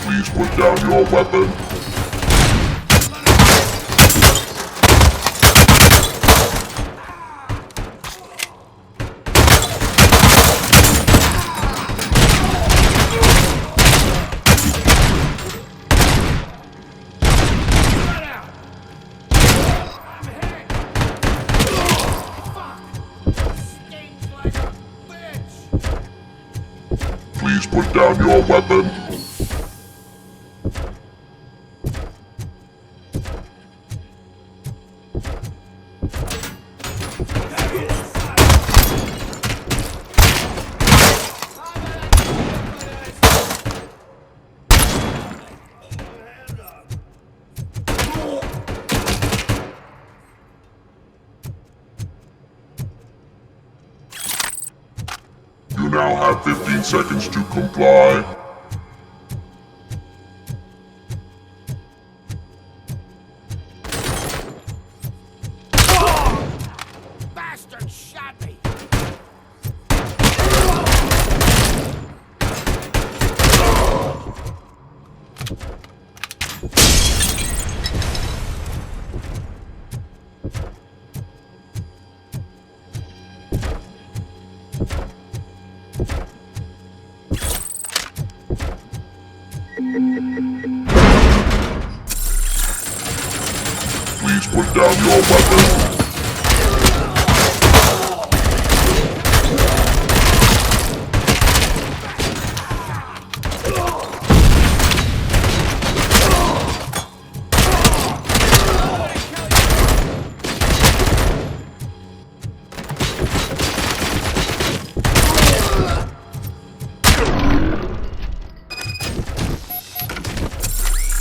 Please put down your weapon. Please put down your weapon. You now have 15 seconds to comply. Bastard shot me! Please put down your weapon.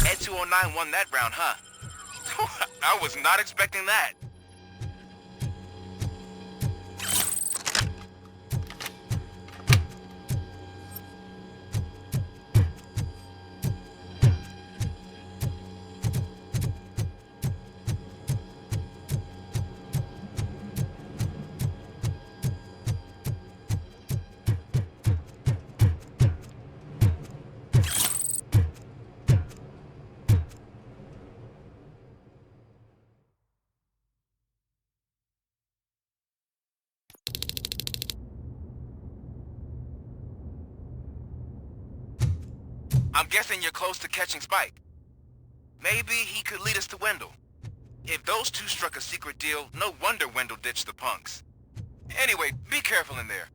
Ed 209 won that round, huh? I was not expecting that. I'm guessing you're close to catching Spike. Maybe he could lead us to Wendell. If those two struck a secret deal, no wonder Wendell ditched the punks. Anyway, be careful in there.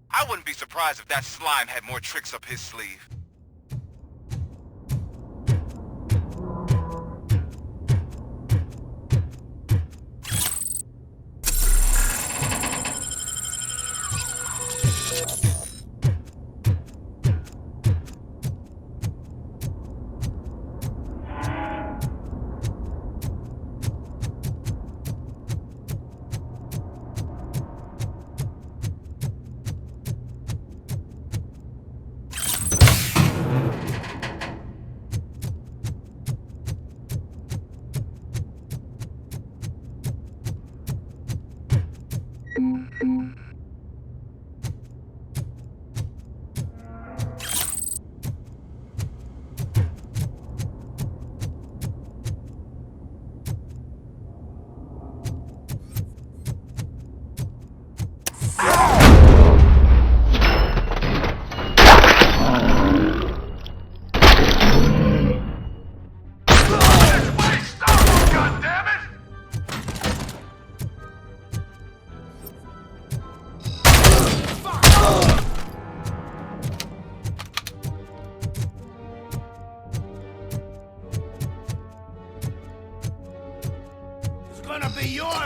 I wouldn't be surprised if that slime had more tricks up his sleeve. Gonna be yours!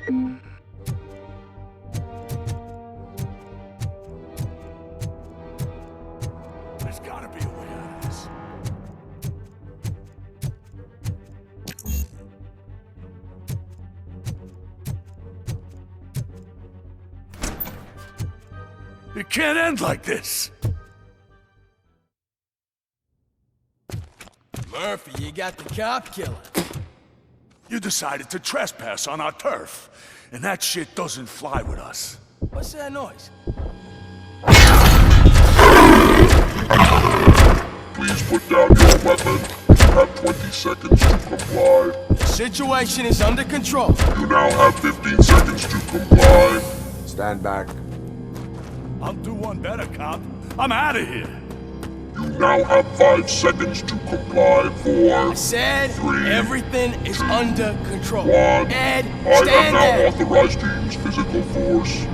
There's gotta be a way out of this. It can't end like this. Murphy, you got the cop killer. You decided to trespass on our turf, and that shit doesn't fly with us. What's that noise? Please put down your weapon. You have 20 seconds to comply. The situation is under control. You now have 15 seconds to comply. Stand back. I'll do one better, cop. I'm out of here. You now have 5 seconds to comply. 4, I said 3, everything is under control. 1. Ed, I am stand now there. authorized to use physical force.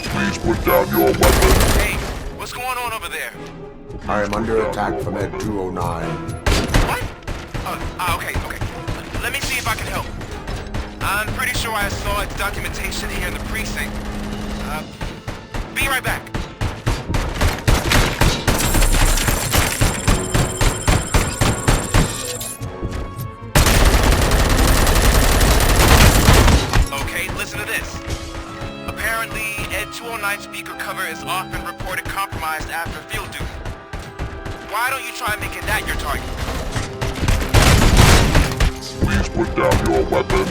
Please put down your weapon. Hey, what's going on over there? I am under attack from Ed 209. What? Okay. Let me see if I can help. I'm pretty sure I saw its documentation here in the precinct. Be right back. Okay, listen to this. Apparently, Ed 209 speaker cover is often reported compromised after field duty. Why don't you try making that your target? Please put down your weapon.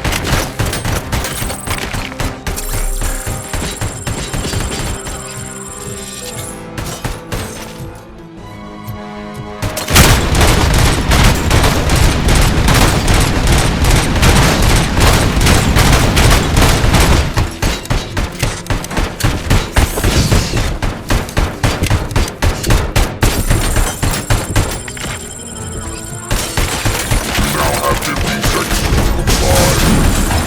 You now have 15 seconds to comply.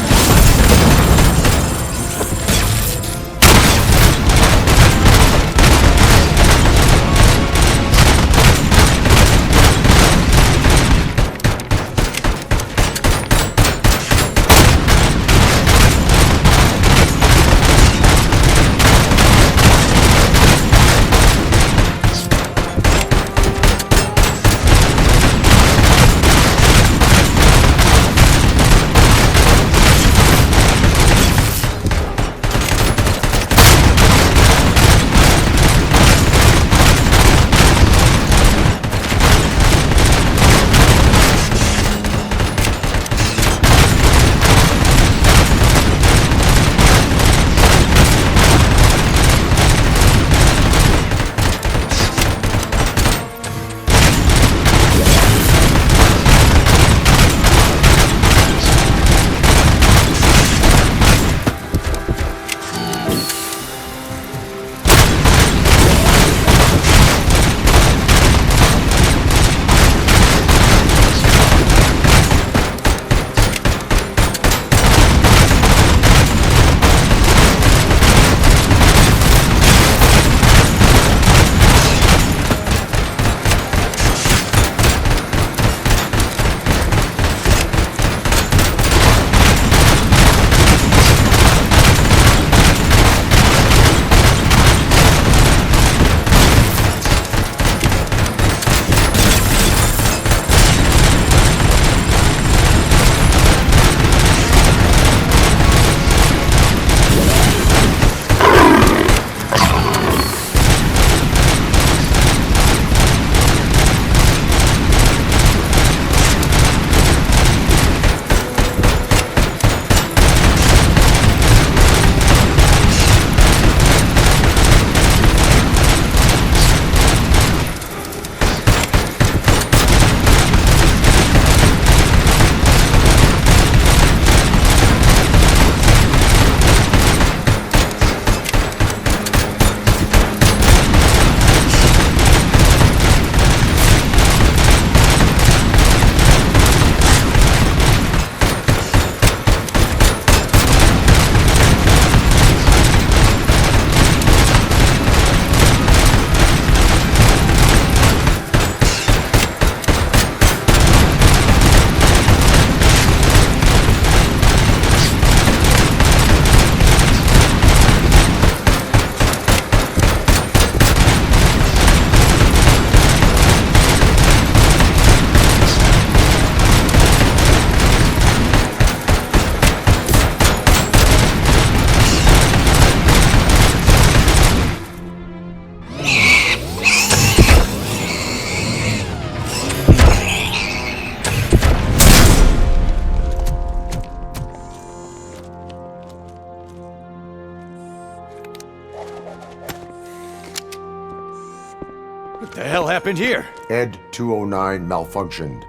What the hell happened here? Ed 209 malfunctioned.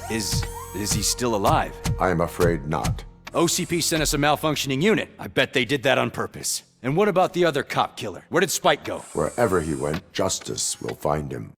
Is he still alive? I am afraid not. OCP sent us a malfunctioning unit. I bet they did that on purpose. And what about the other cop killer? Where did Spike go? Wherever he went, justice will find him.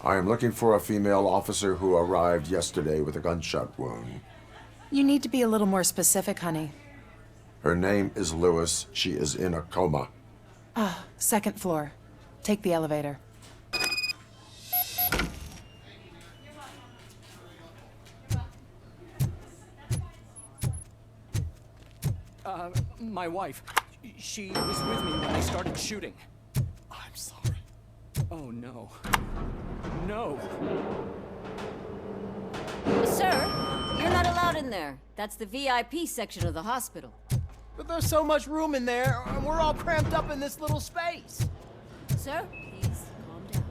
I am looking for a female officer who arrived yesterday with a gunshot wound. You need to be a little more specific, honey. Her name is Lewis. She is in a coma. Second floor. Take the elevator. My wife. She was with me when they started shooting. I'm sorry. Oh, no. No! Sir, you're not allowed in there. That's the VIP section of the hospital. But there's so much room in there, and we're all cramped up in this little space. Sir, please calm down.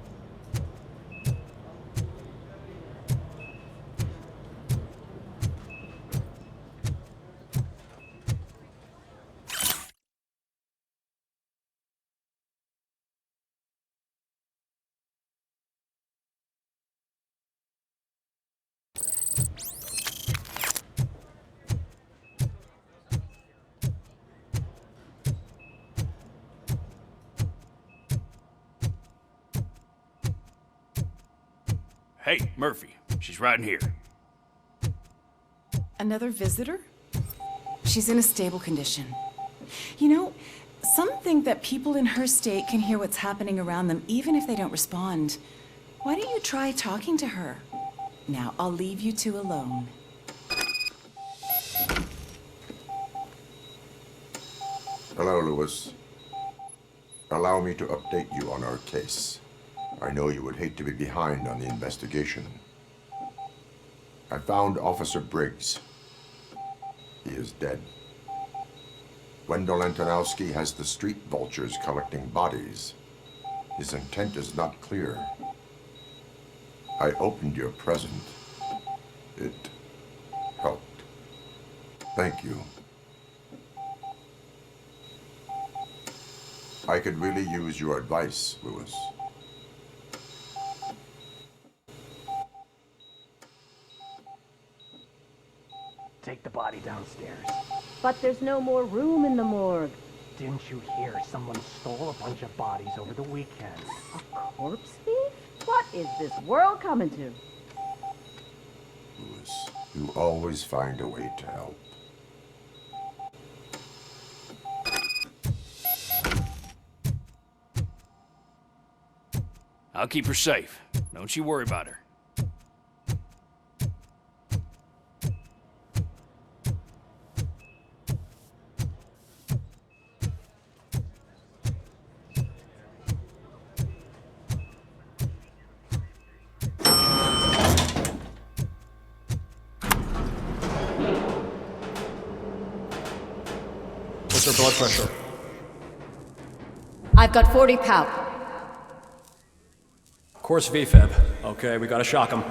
Hey, Murphy. She's right in here. Another visitor? She's in a stable condition. You know, some think that people in her state can hear what's happening around them even if they don't respond. Why don't you try talking to her? Now, I'll leave you two alone. Hello, Lewis. Allow me to update you on our case. I know you would hate to be behind on the investigation. I found Officer Briggs. He is dead. Wendell Antonowski has the street vultures collecting bodies. His intent is not clear. I opened your present. It helped. Thank you. I could really use your advice, Lewis. Take the body downstairs. But there's no more room in the morgue. Didn't you hear someone stole a bunch of bodies over the weekend? A corpse thief? What is this world coming to? Lewis, you always find a way to help. I'll keep her safe. Don't you worry about her. What's her blood pressure? I've got 40 pout. Course VFib. Okay, we gotta shock him.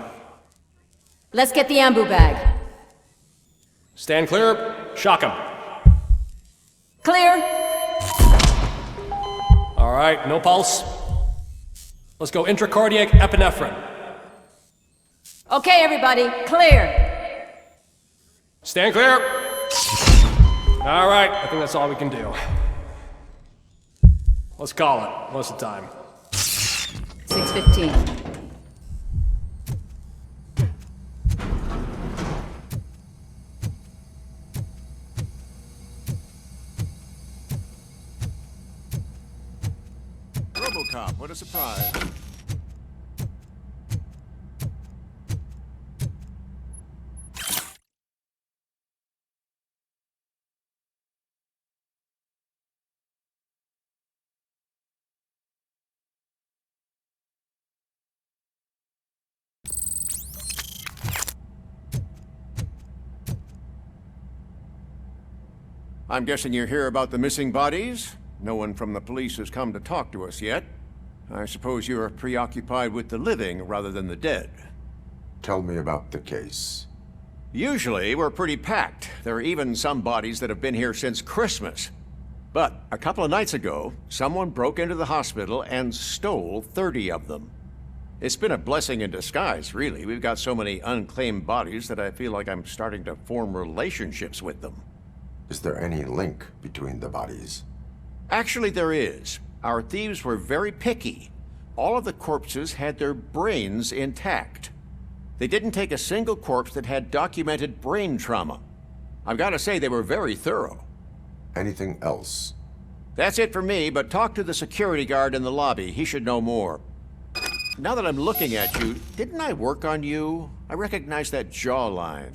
Let's get the ambu bag. Stand clear. Shock him. Clear. All right, no pulse. Let's go intracardiac epinephrine. Okay, everybody, clear. Stand clear. All right, I think that's all we can do. Let's call it. What's the time? 6:15. RoboCop, what a surprise. I'm guessing you're here about the missing bodies? No one from the police has come to talk to us yet. I suppose you're preoccupied with the living rather than the dead. Tell me about the case. Usually, we're pretty packed. There are even some bodies that have been here since Christmas. But a couple of nights ago, someone broke into the hospital and stole 30 of them. It's been a blessing in disguise, really. We've got so many unclaimed bodies that I feel like I'm starting to form relationships with them. Is there any link between the bodies? Actually, there is. Our thieves were very picky. All of the corpses had their brains intact. They didn't take a single corpse that had documented brain trauma. I've got to say, they were very thorough. Anything else? That's it for me, but talk to the security guard in the lobby. He should know more. Now that I'm looking at you, didn't I work on you? I recognize that jawline.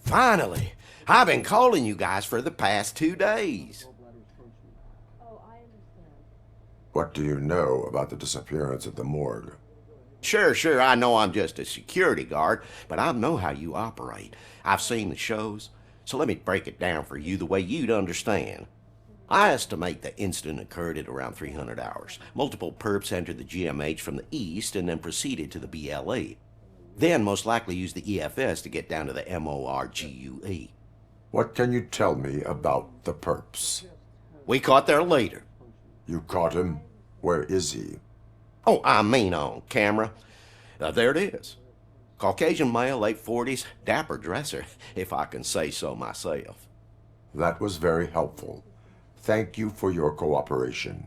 Finally! I've been calling you guys for the past 2 days. What do you know about the disappearance at the morgue? Sure, I know I'm just a security guard, but I know how you operate. I've seen the shows, so let me break it down for you the way you'd understand. I estimate the incident occurred at around 300 hours. Multiple perps entered the GMH from the east and then proceeded to the BLE. Then most likely used the EFS to get down to the MORGUE. What can you tell me about the perps? We caught their leader. You caught him? Where is he? Oh, I mean on camera. There it is. Caucasian male, late 40s, dapper dresser, if I can say so myself. That was very helpful. Thank you for your cooperation.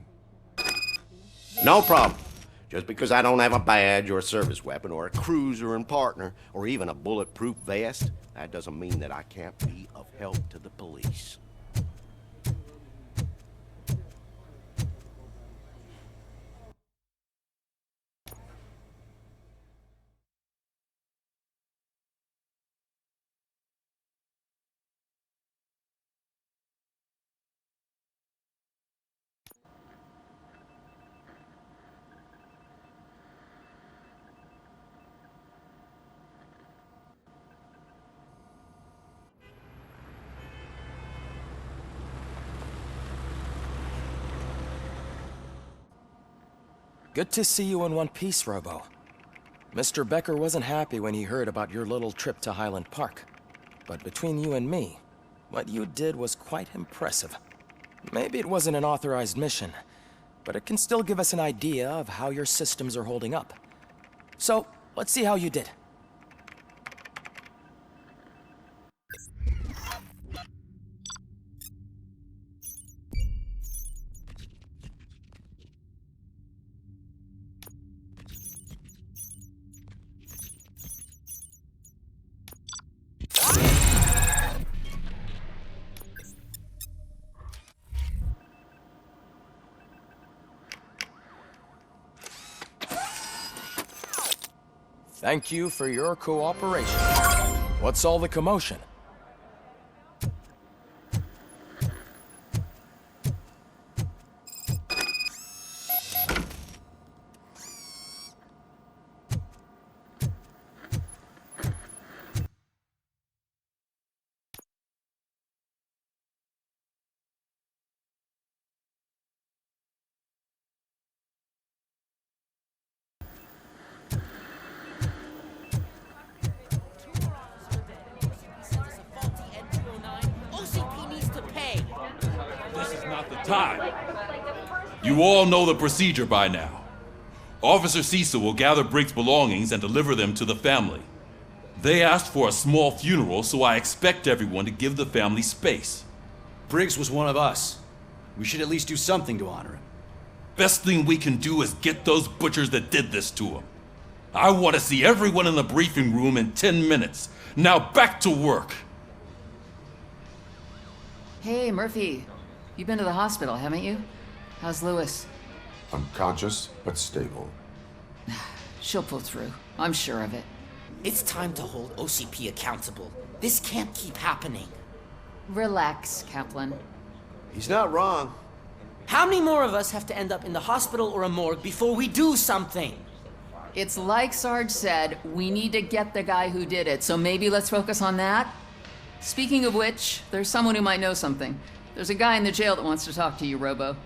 No problem. Just because I don't have a badge or a service weapon or a cruiser and partner or even a bulletproof vest, that doesn't mean that I can't be of help to the police. Good to see you in one piece, Robo. Mr. Becker wasn't happy when he heard about your little trip to Highland Park. But between you and me, what you did was quite impressive. Maybe it wasn't an authorized mission, but it can still give us an idea of how your systems are holding up. So, let's see how you did. Thank you for your cooperation. What's all the commotion? Time. You all know the procedure by now. Officer Cecil will gather Briggs' belongings and deliver them to the family. They asked for a small funeral, so I expect everyone to give the family space. Briggs was one of us. We should at least do something to honor him. Best thing we can do is get those butchers that did this to him. I want to see everyone in the briefing room in 10 minutes. Now back to work. Hey, Murphy. You've been to the hospital, haven't you? How's Lewis? Unconscious, but stable. She'll pull through. I'm sure of it. It's time to hold OCP accountable. This can't keep happening. Relax, Kaplan. He's not wrong. How many more of us have to end up in the hospital or a morgue before we do something? It's like Sarge said, we need to get the guy who did it, so maybe let's focus on that? Speaking of which, there's someone who might know something. There's a guy in the jail that wants to talk to you, Robo.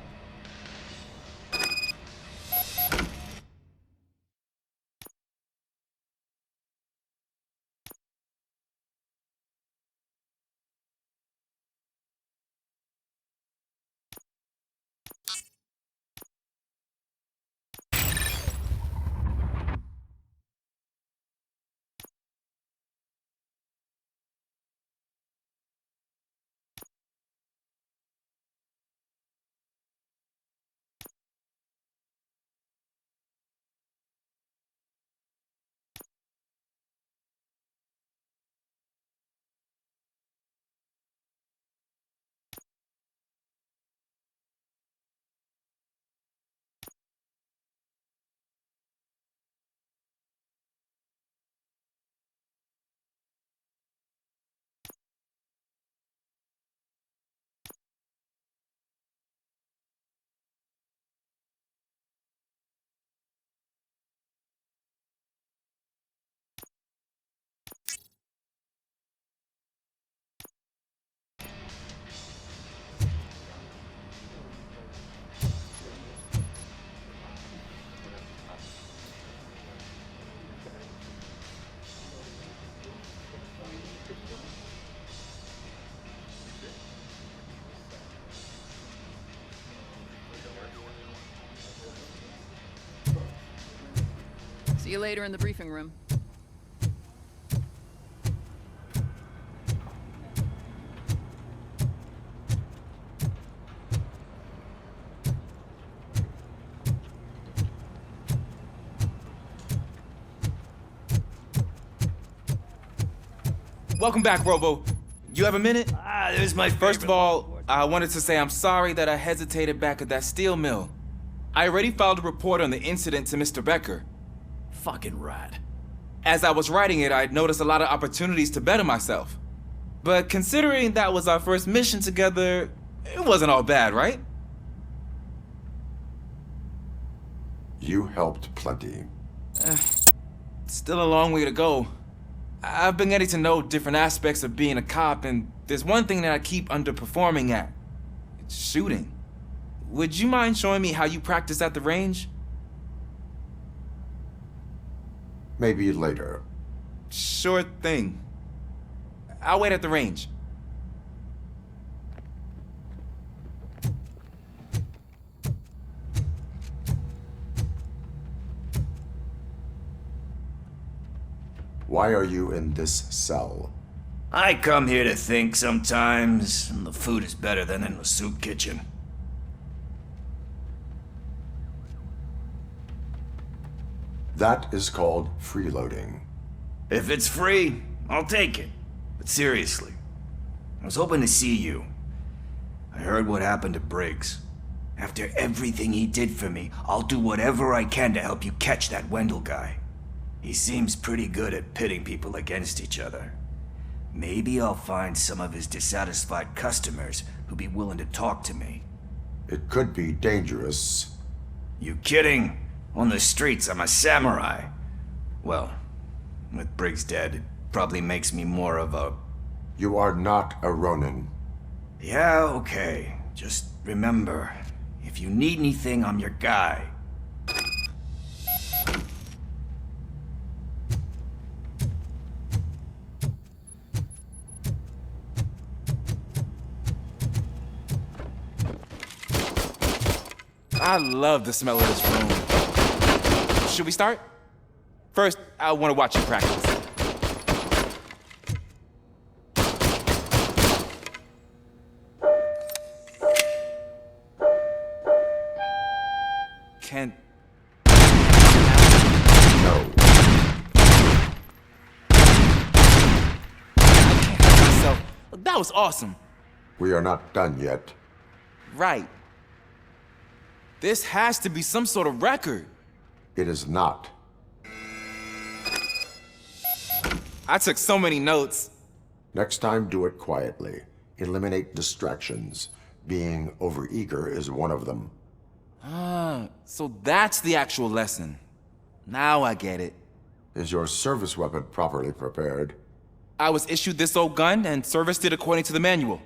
See you later in the briefing room. Welcome back, Robo. You have a minute? There's my First of all, I wanted to say I'm sorry that I hesitated back at that steel mill. I already filed a report on the incident to Mr. Becker. Fucking rat. As I was writing it, I'd noticed a lot of opportunities to better myself. But considering that was our first mission together, it wasn't all bad, right? You helped plenty. Still a long way to go. I've been getting to know different aspects of being a cop, and there's one thing that I keep underperforming at. It's shooting. Would you mind showing me how you practice at the range? Maybe later. Sure thing. I'll wait at the range. Why are you in this cell? I come here to think sometimes, and the food is better than in the soup kitchen. That is called freeloading. If it's free, I'll take it. But seriously, I was hoping to see you. I heard what happened to Briggs. After everything he did for me, I'll do whatever I can to help you catch that Wendell guy. He seems pretty good at pitting people against each other. Maybe I'll find some of his dissatisfied customers who'll be willing to talk to me. It could be dangerous. You kidding? On the streets, I'm a samurai. Well, with Briggs dead, it probably makes me more of a... You are not a Ronin. Yeah, okay. Just remember, if you need anything, I'm your guy. I love the smell of this room. Should we start? First, I want to watch you practice. Can... No. I can't help myself. That was awesome. We are not done yet. Right. This has to be some sort of record. It is not. I took so many notes. Next time, do it quietly. Eliminate distractions. Being overeager is one of them. Ah, so that's the actual lesson. Now I get it. Is your service weapon properly prepared? I was issued this old gun and serviced it according to the manual.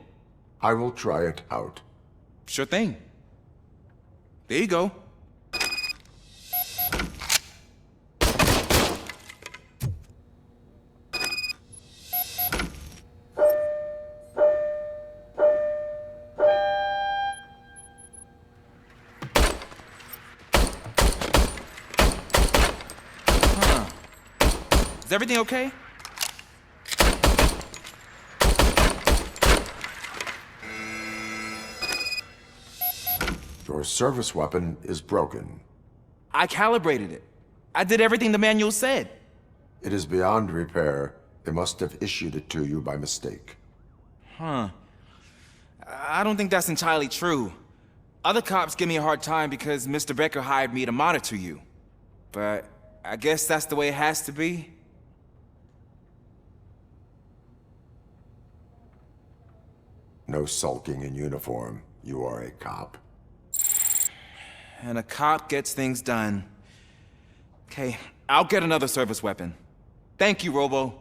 I will try it out. Sure thing. There you go. Is everything okay? Your service weapon is broken. I calibrated it. I did everything the manual said. It is beyond repair. They must have issued it to you by mistake. Huh. I don't think that's entirely true. Other cops give me a hard time because Mr. Becker hired me to monitor you. But I guess that's the way it has to be. No sulking in uniform. You are a cop. And a cop gets things done. Okay, I'll get another service weapon. Thank you, Robo.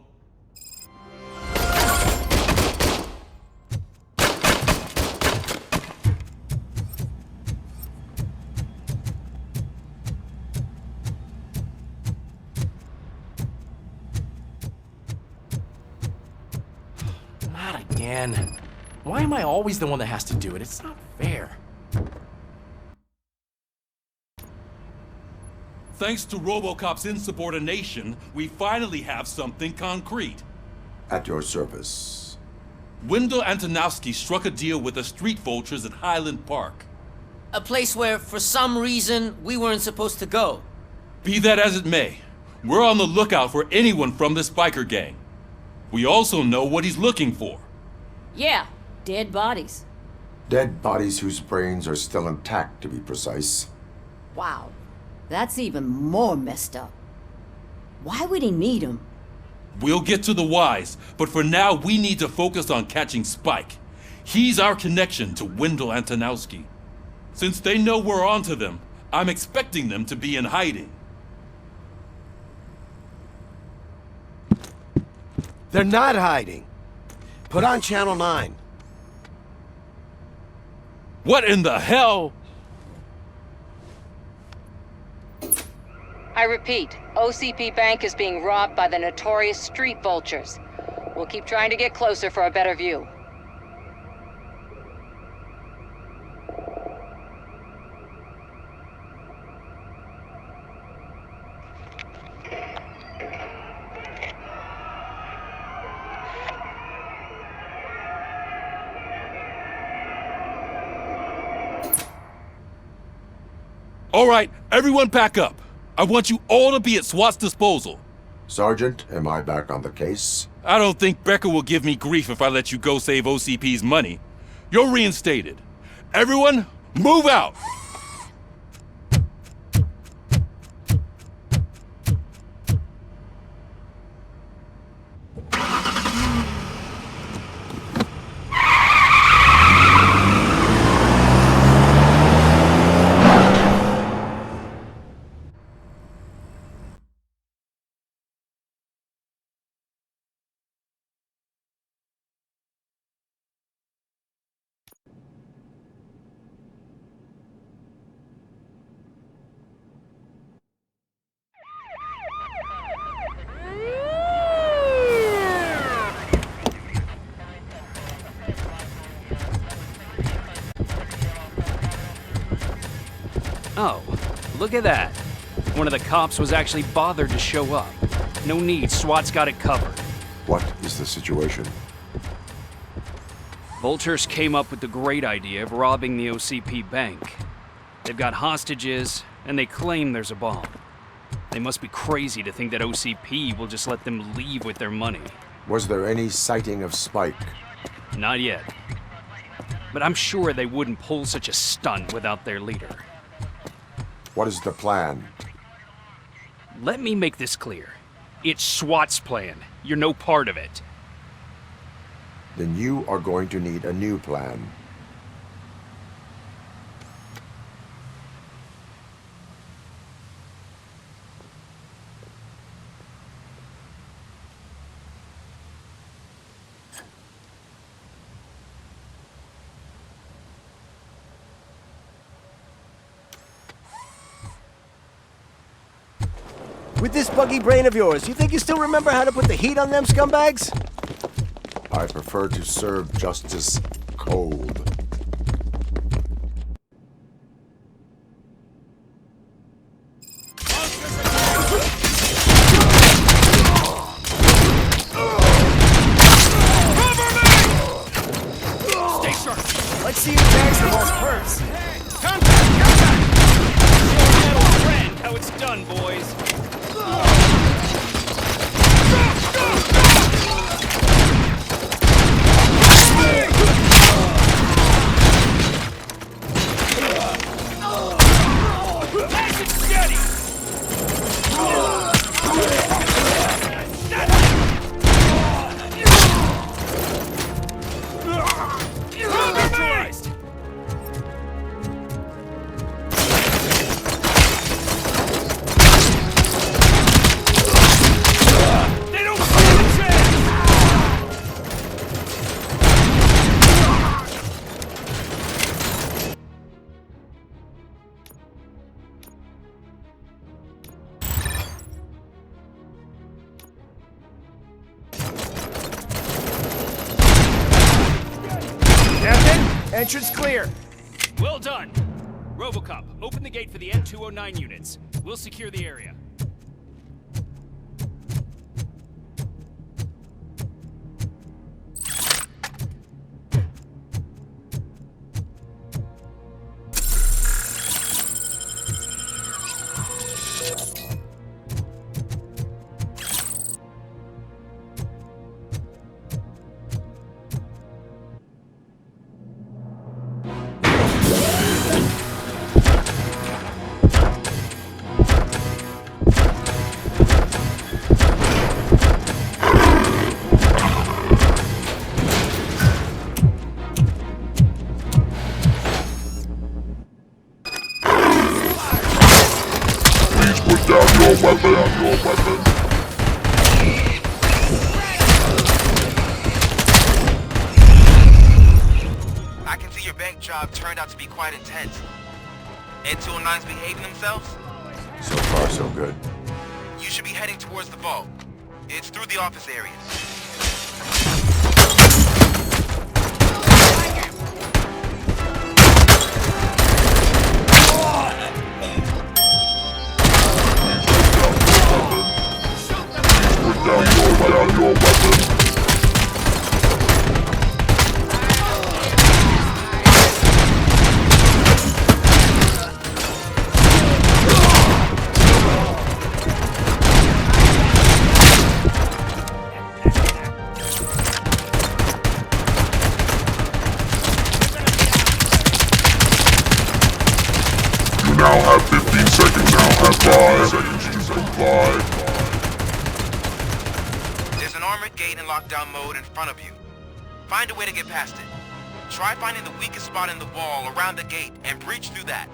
Not again. Why am I always the one that has to do it? It's not fair. Thanks to RoboCop's insubordination, we finally have something concrete. At your service. Wendell Antonowski struck a deal with the street vultures at Highland Park. A place where, for some reason, we weren't supposed to go. Be that as it may, we're on the lookout for anyone from this biker gang. We also know what he's looking for. Yeah, dead bodies. Dead bodies whose brains are still intact, to be precise. Wow, that's even more messed up. Why would he need them? We'll get to the whys, but for now we need to focus on catching Spike. He's our connection to Wendell Antonowski. Since they know we're onto them, I'm expecting them to be in hiding. They're not hiding. Put on Channel 9. What in the hell? I repeat, OCP Bank is being robbed by the notorious street vultures. We'll keep trying to get closer for a better view. All right, everyone pack up. I want you all to be at SWAT's disposal. Sergeant, am I back on the case? I don't think Becker will give me grief if I let you go save OCP's money. You're reinstated. Everyone, move out! Oh, look at that. One of the cops was actually bothered to show up. No need, SWAT's got it covered. What is the situation? Vultures came up with the great idea of robbing the OCP bank. They've got hostages, and they claim there's a bomb. They must be crazy to think that OCP will just let them leave with their money. Was there any sighting of Spike? Not yet. But I'm sure they wouldn't pull such a stunt without their leader. What is the plan? Let me make this clear. It's SWAT's plan. You're no part of it. Then you are going to need a new plan. With this buggy brain of yours, you think you still remember how to put the heat on them scumbags? I prefer to serve justice cold. Stay sharp. Let's see who bags the most hurts. How it's done, boys. Nice and steady. Neutralized. They don't stand a chance. Captain, entrance clear. Well done. RoboCop, open the gate for the N209 units. We'll secure the area. I can see your bank job turned out to be quite intense. N209's behaving themselves? So far, so good. You should be heading towards the vault. It's through the office areas. Put down your weapon. You now have 15 seconds. Now have 5 seconds to comply. There's an armored gate in lockdown mode in front of you. Find a way to get past it. Try finding the weakest spot in the wall around the gate and breach through that.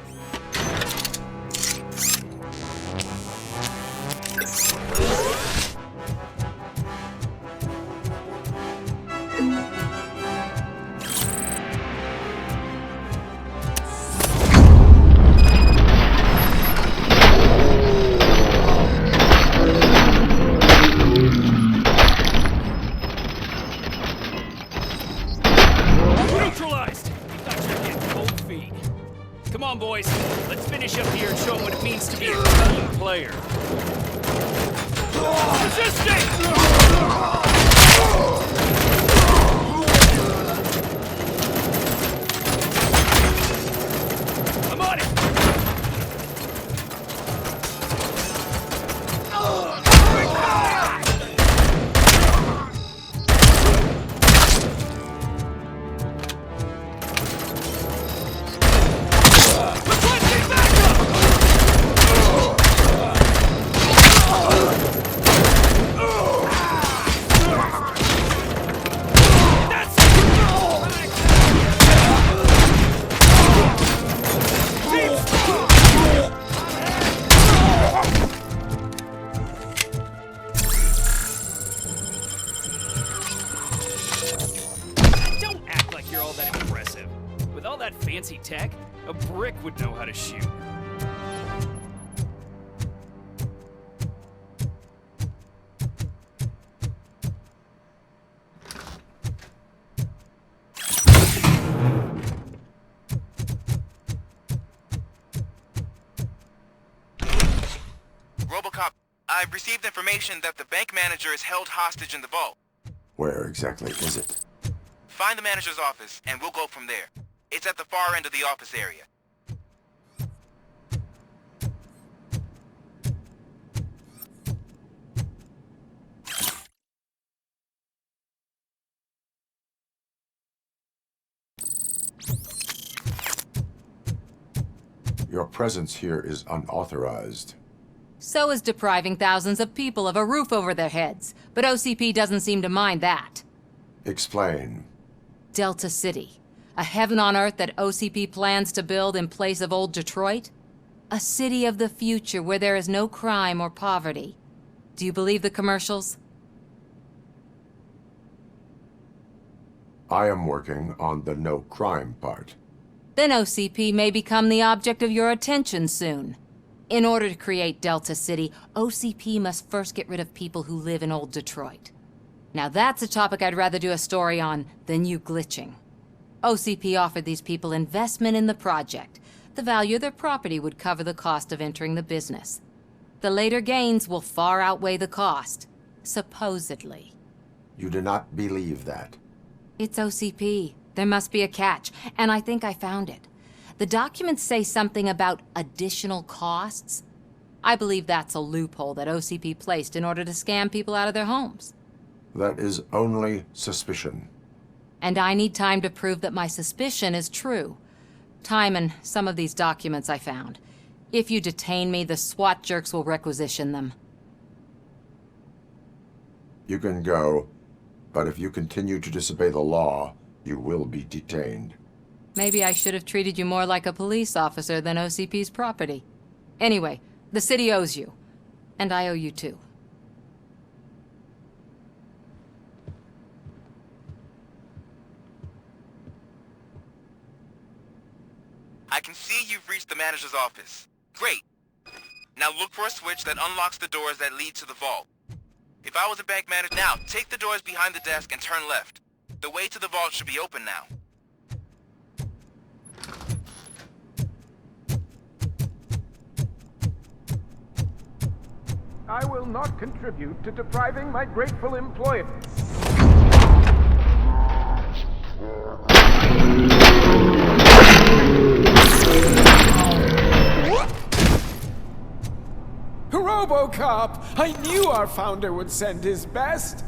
Neutralized! Thought you'd get cold feet. Come on, boys. Let's finish up here and show them what it means to be a team player. Resisting! I'm on it! Beck would know how to shoot. RoboCop, I've received information that the bank manager is held hostage in the vault. Where exactly is it? Find the manager's office, and we'll go from there. It's at the far end of the office area. Your presence here is unauthorized. So is depriving thousands of people of a roof over their heads. But OCP doesn't seem to mind that. Explain. Delta City. A heaven on earth that OCP plans to build in place of old Detroit? A city of the future where there is no crime or poverty. Do you believe the commercials? I am working on the no crime part. Then OCP may become the object of your attention soon. In order to create Delta City, OCP must first get rid of people who live in old Detroit. Now that's a topic I'd rather do a story on than you glitching. OCP offered these people investment in the project. The value of their property would cover the cost of entering the business. The later gains will far outweigh the cost, supposedly. You do not believe that. It's OCP. There must be a catch, and I think I found it. The documents say something about additional costs. I believe that's a loophole that OCP placed in order to scam people out of their homes. That is only suspicion. And I need time to prove that my suspicion is true. Time and some of these documents I found. If you detain me, the SWAT jerks will requisition them. You can go, but if you continue to disobey the law, you will be detained. Maybe I should have treated you more like a police officer than OCP's property. Anyway, the city owes you. And I owe you too. I can see you've reached the manager's office. Great. Now look for a switch that unlocks the doors that lead to the vault. If I was a bank manager, now take the doors behind the desk and turn left. The way to the vault should be open now. I will not contribute to depriving my grateful employer. RoboCop! I knew our founder would send his best.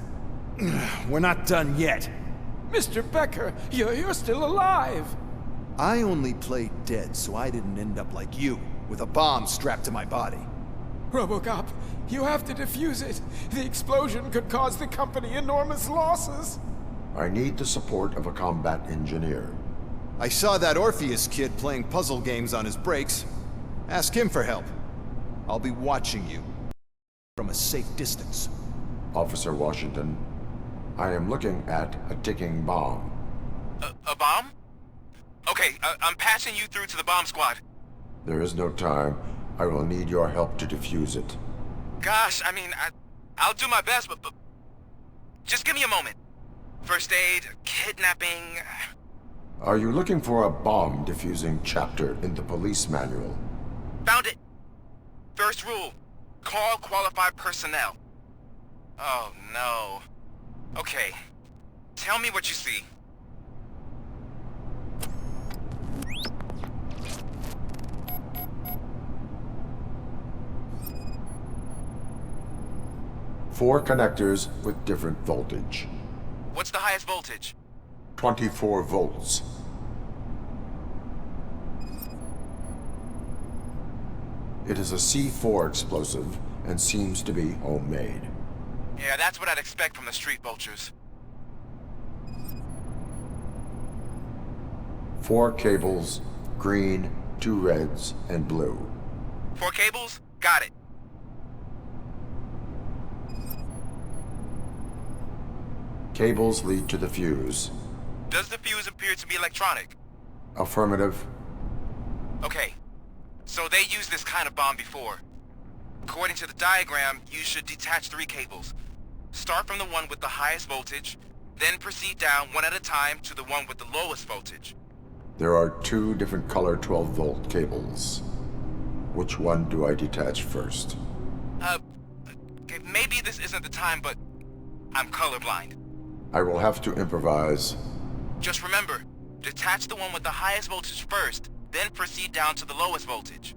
We're not done yet. Mr. Becker, you're still alive. I only played dead so I didn't end up like you, with a bomb strapped to my body. RoboCop, you have to defuse it. The explosion could cause the company enormous losses. I need the support of a combat engineer. I saw that Orpheus kid playing puzzle games on his breaks. Ask him for help. I'll be watching you from a safe distance. Officer Washington, I am looking at a ticking bomb. A bomb? Okay, I'm passing you through to the bomb squad. There is no time. I will need your help to defuse it. Gosh, I mean, I'll do my best, but just give me a moment. First aid, kidnapping... Are you looking for a bomb defusing chapter in the police manual? Found it! First rule, call qualified personnel. Oh no. Okay, tell me what you see. Four connectors with different voltage. What's the highest voltage? 24 volts. It is a C4 explosive and seems to be homemade. Yeah, that's what I'd expect from the street vultures. 4 cables, green, 2 reds, and blue. 4 cables? Got it. Cables lead to the fuse. Does the fuse appear to be electronic? Affirmative. Okay, so they used this kind of bomb before. According to the diagram, you should detach 3 cables. Start from the one with the highest voltage, then proceed down one at a time to the one with the lowest voltage. There are 2 different color 12-volt cables. Which one do I detach first? Okay, maybe this isn't the time, but I'm colorblind. I will have to improvise. Just remember, detach the one with the highest voltage first, then proceed down to the lowest voltage.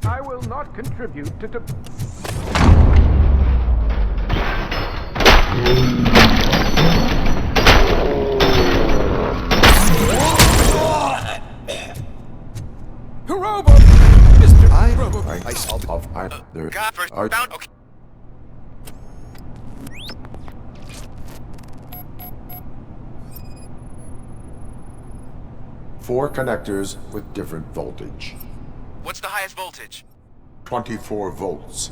I will not contribute to Robo! Mr. Robo! There God, first are... bound. Okay. Four connectors with different voltage. What's the highest voltage? 24 volts.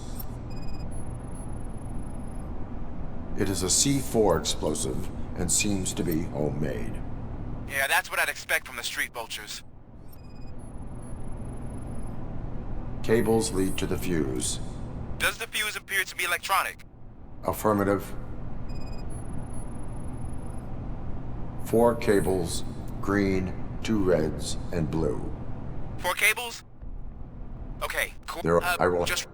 It is a C4 explosive and seems to be homemade. Yeah, that's what I'd expect from the street vultures. Cables lead to the fuse. Does the fuse appear to be electronic? Affirmative. 4 cables, green, 2 reds, and blue. 4 cables? Okay, cool. I will... Just...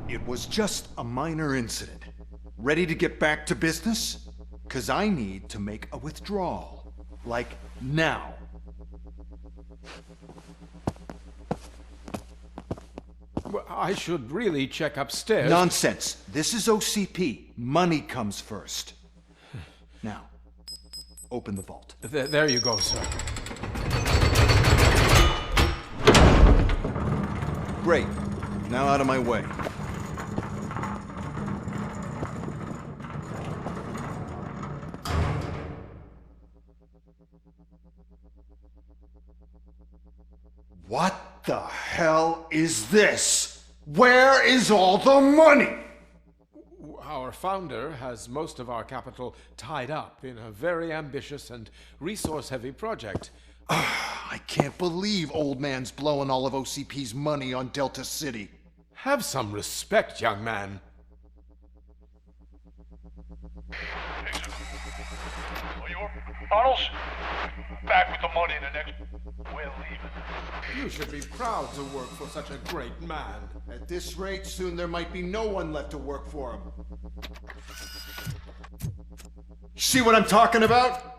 It was just a minor incident. Ready to get back to business? 'Cause I need to make a withdrawal. Like, now. Well, I should really check upstairs. Nonsense. This is OCP. Money comes first. Now, open the vault. There you go, sir. Great. Now out of my way. What the hell is this? Where is all the money? Our founder has most of our capital tied up in a very ambitious and resource-heavy project. I can't believe old man's blowing all of OCP's money on Delta City. Have some respect, young man. Arnold's back with the money in the next... We're leaving. You should be proud to work for such a great man. At this rate, soon there might be no one left to work for him. See what I'm talking about?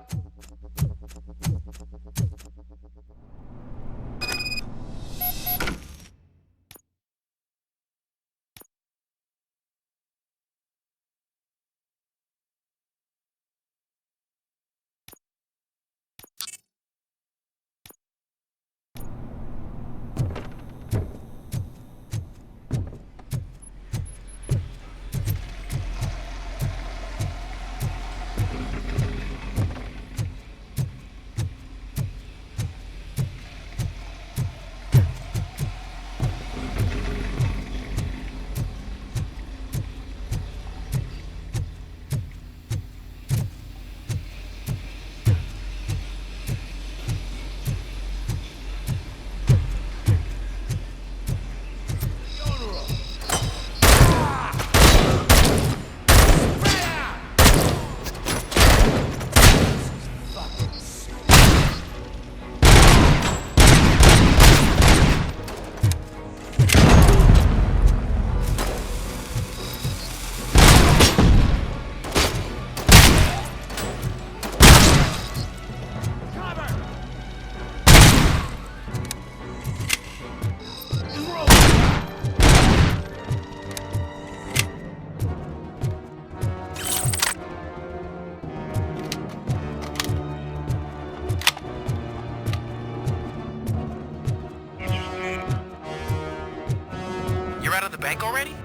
They're out of the bank already?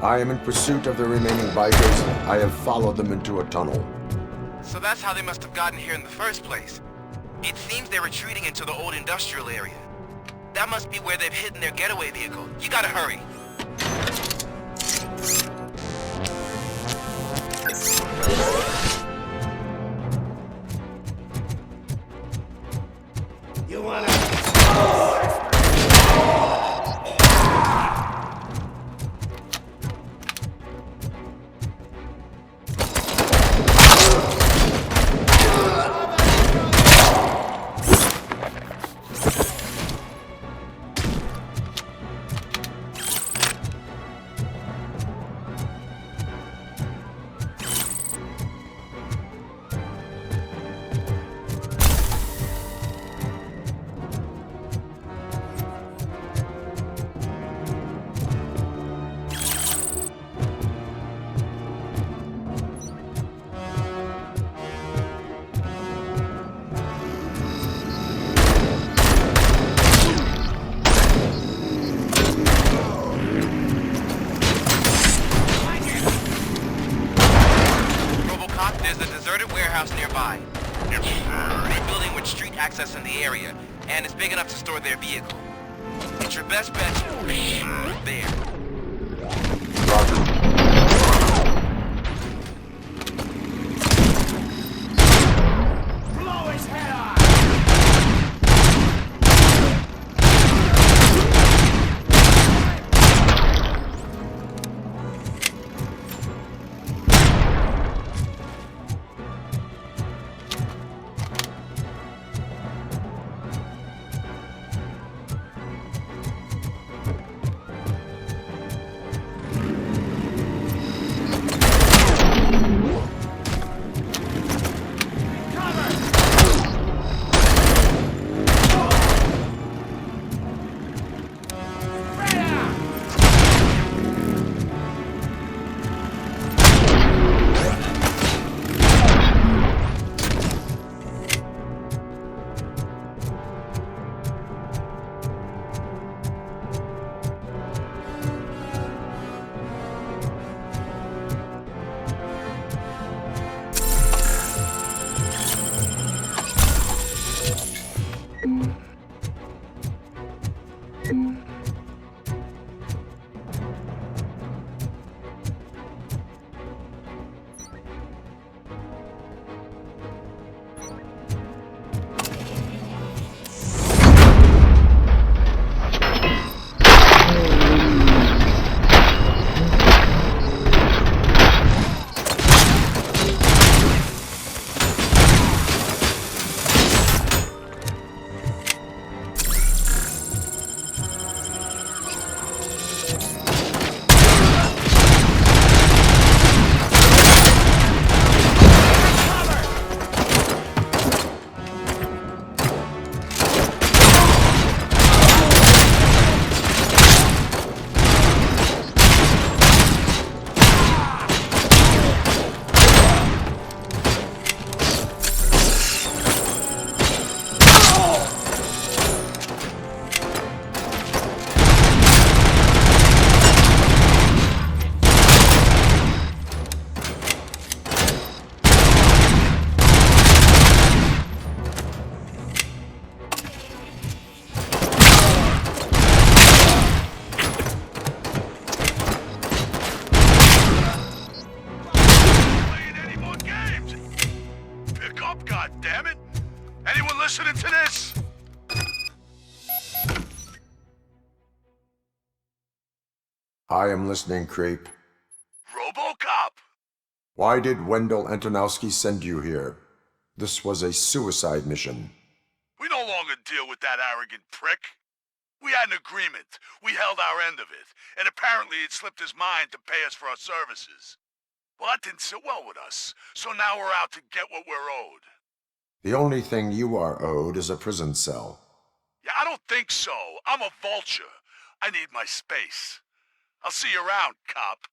I am in pursuit of the remaining bikers. I have followed them into a tunnel. So that's how they must have gotten here in the first place. It seems they're retreating into the old industrial area. That must be where they've hidden their getaway vehicle. You gotta hurry. You wanna... nearby. They're building with street access in the area, and it's big enough to store their vehicle. It's your best bet there. Blow his head off! I am listening, Creep. RoboCop! Why did Wendell Antonowski send you here? This was a suicide mission. We no longer deal with that arrogant prick. We had an agreement. We held our end of it. And apparently it slipped his mind to pay us for our services. Well, that didn't sit well with us. So now we're out to get what we're owed. The only thing you are owed is a prison cell. Yeah, I don't think so. I'm a vulture. I need my space. I'll see you around, cop.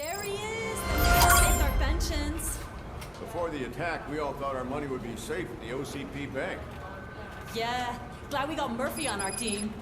There he is! The man who saved our pensions. Before the attack, we all thought our money would be safe at the OCP bank. Yeah, glad we got Murphy on our team.